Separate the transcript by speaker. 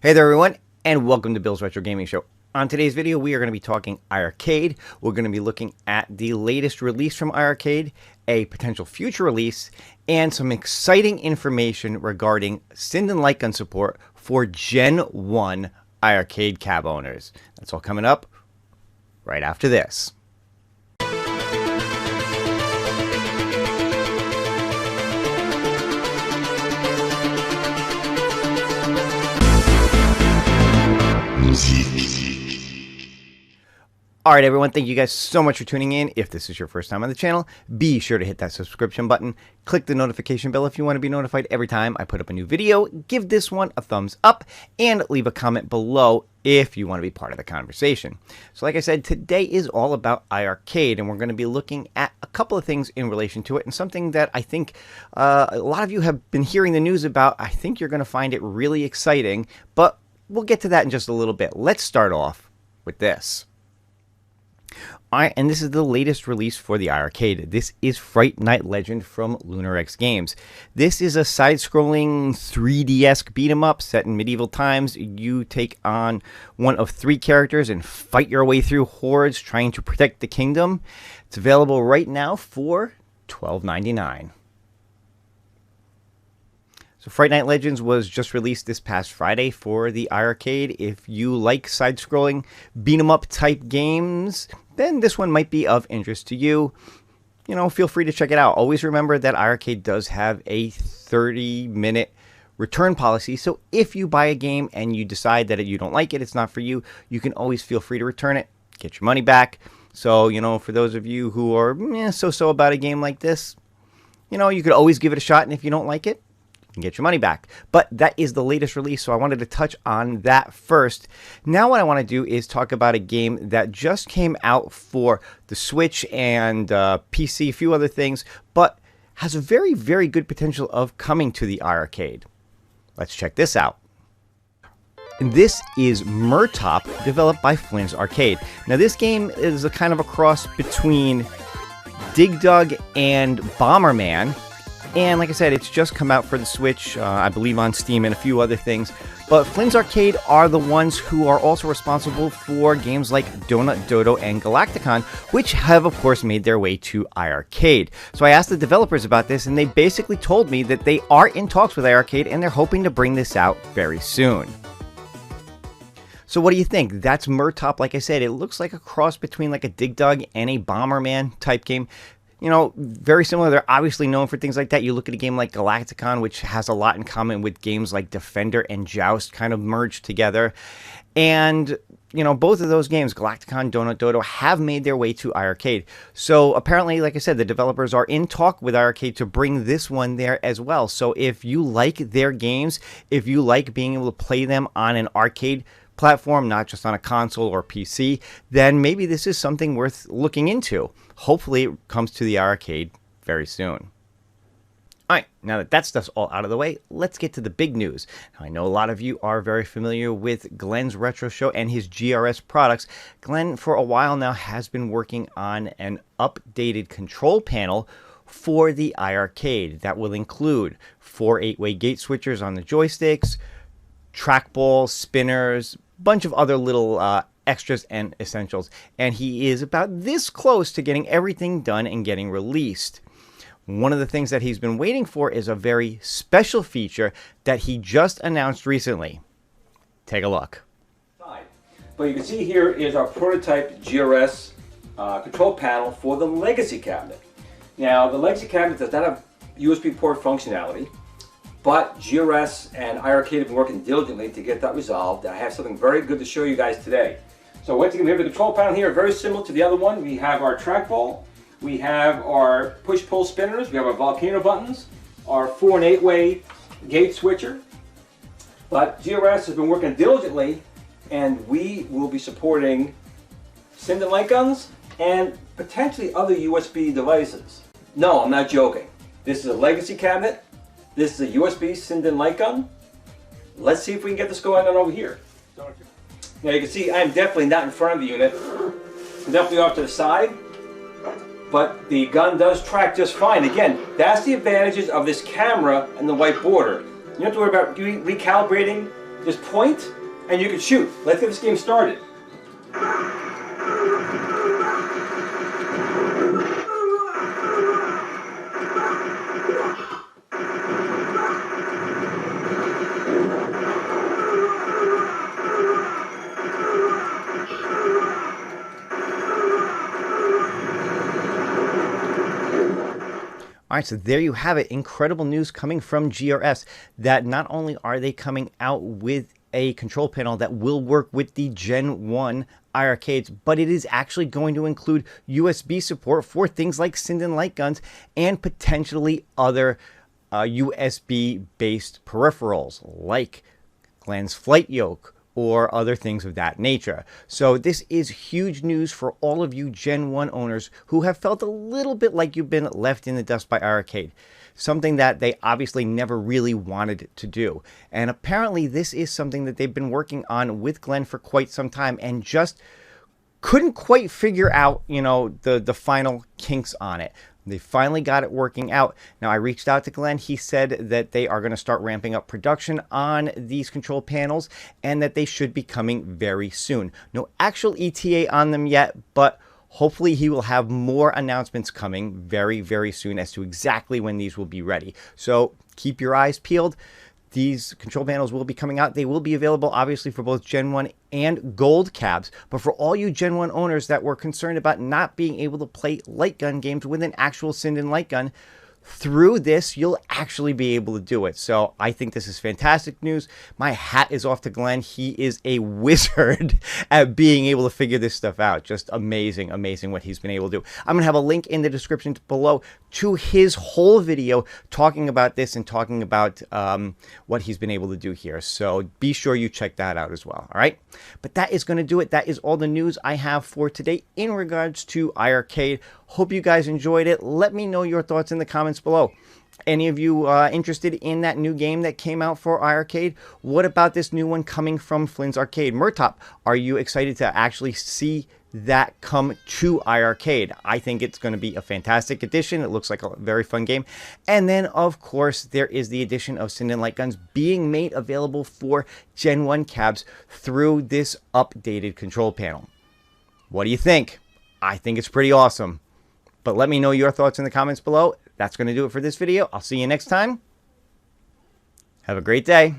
Speaker 1: Hey there everyone, and welcome to Bill's Retro Gaming Show. On today's video, we are going to be talking iiRcade. We're going to be looking at the latest release from iiRcade, a potential future release, and some exciting information regarding Sinden Guns support for Gen 1 iiRcade cab owners. That's all coming up right after this. Alright everyone, thank you guys so much for tuning in. If this is your first time on the channel, be sure to hit that subscription button. Click the notification bell if you want to be notified every time I put up a new video. Give this one a thumbs up and leave a comment below if you want to be part of the conversation. So like I said, today is all about iiRcade, and we're going to be looking at a couple of things in relation to it, and something that I think a lot of you have been hearing the news about. I think you're going to find it really exciting, but we'll get to that in just a little bit. Let's start off with this. Alright, and this is the latest release for the iiRcade. This is Fright Night Legend from LunarX Games. This is a side-scrolling 3D-esque beat-em-up set in medieval times. You take on one of three characters and fight your way through hordes trying to protect the kingdom. It's available right now for $12.99. So Fright Night Legends was just released this past Friday for the iiRcade. If you like side-scrolling beat-em-up type games, then this one might be of interest to you. You know, feel free to check it out. Always remember that iiRcade does have a 30-minute return policy. So if you buy a game and you decide that you don't like it, it's not for you, you can always feel free to return it, get your money back. So, you know, for those of you who are so-so about a game like this, you know, you could always give it a shot, and if you don't like it, and get your money back. But that is the latest release, so I wanted to touch on that first. Now what I want to do is talk about a game that just came out for the Switch and PC, a few other things, but has a very, very good potential of coming to the iiRcade. Let's check this out. And this is Murtop, developed by Flynn's Arcade. Now this game is a kind of a cross between Dig Dug and Bomberman. And like I said, it's just come out for the Switch, I believe on Steam and a few other things. But Flynn's Arcade are the ones who are also responsible for games like Donut Dodo and Galacticon, which have, of course, made their way to iiRcade. So I asked the developers about this, and they basically told me that they are in talks with iiRcade, and they're hoping to bring this out very soon. So what do you think? That's Murtop. Like I said, it looks like a cross between like a Dig Dug and a Bomberman type game. You know, very similar. They're obviously known for things like that. You look at a game like Galacticon, which has a lot in common with games like Defender and Joust kind of merged together. And, you know, both of those games, Galacticon, Donut Dodo, have made their way to iiRcade. So apparently, like I said, the developers are in talk with iiRcade to bring this one there as well. So if you like their games, if you like being able to play them on an arcade platform, not just on a console or PC, then maybe this is something worth looking into. Hopefully it comes to the iiRcade very soon. Alright, now that stuff's all out of the way, let's get to the big news. Now, I know a lot of you are very familiar with Glenn's Retro Show and his GRS products. Glenn, for a while now, has been working on an updated control panel for the iiRcade that will include 4 8-way gate switchers on the joysticks, trackball, spinners, bunch of other little extras and essentials, and he is about this close to getting everything done and getting released. One of the things that he's been waiting for is a very special feature that he just announced recently. Take a look.
Speaker 2: But you can see here is our prototype GRS control panel for the Legacy cabinet. Now the Legacy cabinet does not have USB port functionality, but GRS and iiRcade have been working diligently to get that resolved. I have something very good to show you guys today. So once again, we have the control panel here, very similar to the other one. We have our trackball, we have our push-pull spinners, we have our volcano buttons, our 4 and 8-way gate switcher. But GRS has been working diligently, and we will be supporting Sinden Guns and potentially other USB devices. No, I'm not joking. This is a Legacy cabinet. This is a USB Sinden Light Gun. Let's see if we can get this going on over here. Now you can see I'm definitely not in front of the unit. I'm definitely off to the side. But the gun does track just fine. Again, that's the advantages of this camera and the white border. You don't have to worry about recalibrating Just point and you can shoot. Let's get this game started.
Speaker 1: All right, so there you have it. Incredible news coming from GRS that not only are they coming out with a control panel that will work with the Gen 1 iiRcades, but it is actually going to include USB support for things like Sinden Guns and potentially other USB-based peripherals like Glenn's Flight Yoke or other things of that nature. So this is huge news for all of you Gen 1 owners who have felt a little bit like you've been left in the dust by iiRcade, something that they obviously never really wanted to do. And apparently this is something that they've been working on with Glenn for quite some time and just couldn't quite figure out, you know, the final kinks on it. They finally got it working out. Now, I reached out to Glenn. He said that they are going to start ramping up production on these control panels and that they should be coming very soon. No actual ETA on them yet, but hopefully he will have more announcements coming very, very soon as to exactly when these will be ready. So keep your eyes peeled. These control panels will be coming out. They will be available, obviously, for both Gen 1 and Gold cabs. But for all you Gen 1 owners that were concerned about not being able to play light gun games with an actual Sinden light gun, through this, you'll actually be able to do it. So I think this is fantastic news. My hat is off to Glenn. He is a wizard at being able to figure this stuff out. Just amazing, amazing what he's been able to do. I'm going to have a link in the description below to his whole video talking about this and talking about what he's been able to do here. So be sure you check that out as well. All right. But that is going to do it. That is all the news I have for today in regards to iiRcade. Hope you guys enjoyed it. Let me know your thoughts in the comments below. Any of you interested in that new game that came out for iiRcade? What about this new one coming from Flynn's Arcade? Murtop, are you excited to actually see that come to iiRcade? I think it's going to be a fantastic addition. It looks like a very fun game. And then, of course, there is the addition of Sinden Light Guns being made available for Gen 1 cabs through this updated control panel. What do you think? I think it's pretty awesome. But let me know your thoughts in the comments below. That's going to do it for this video. I'll see you next time. Have a great day.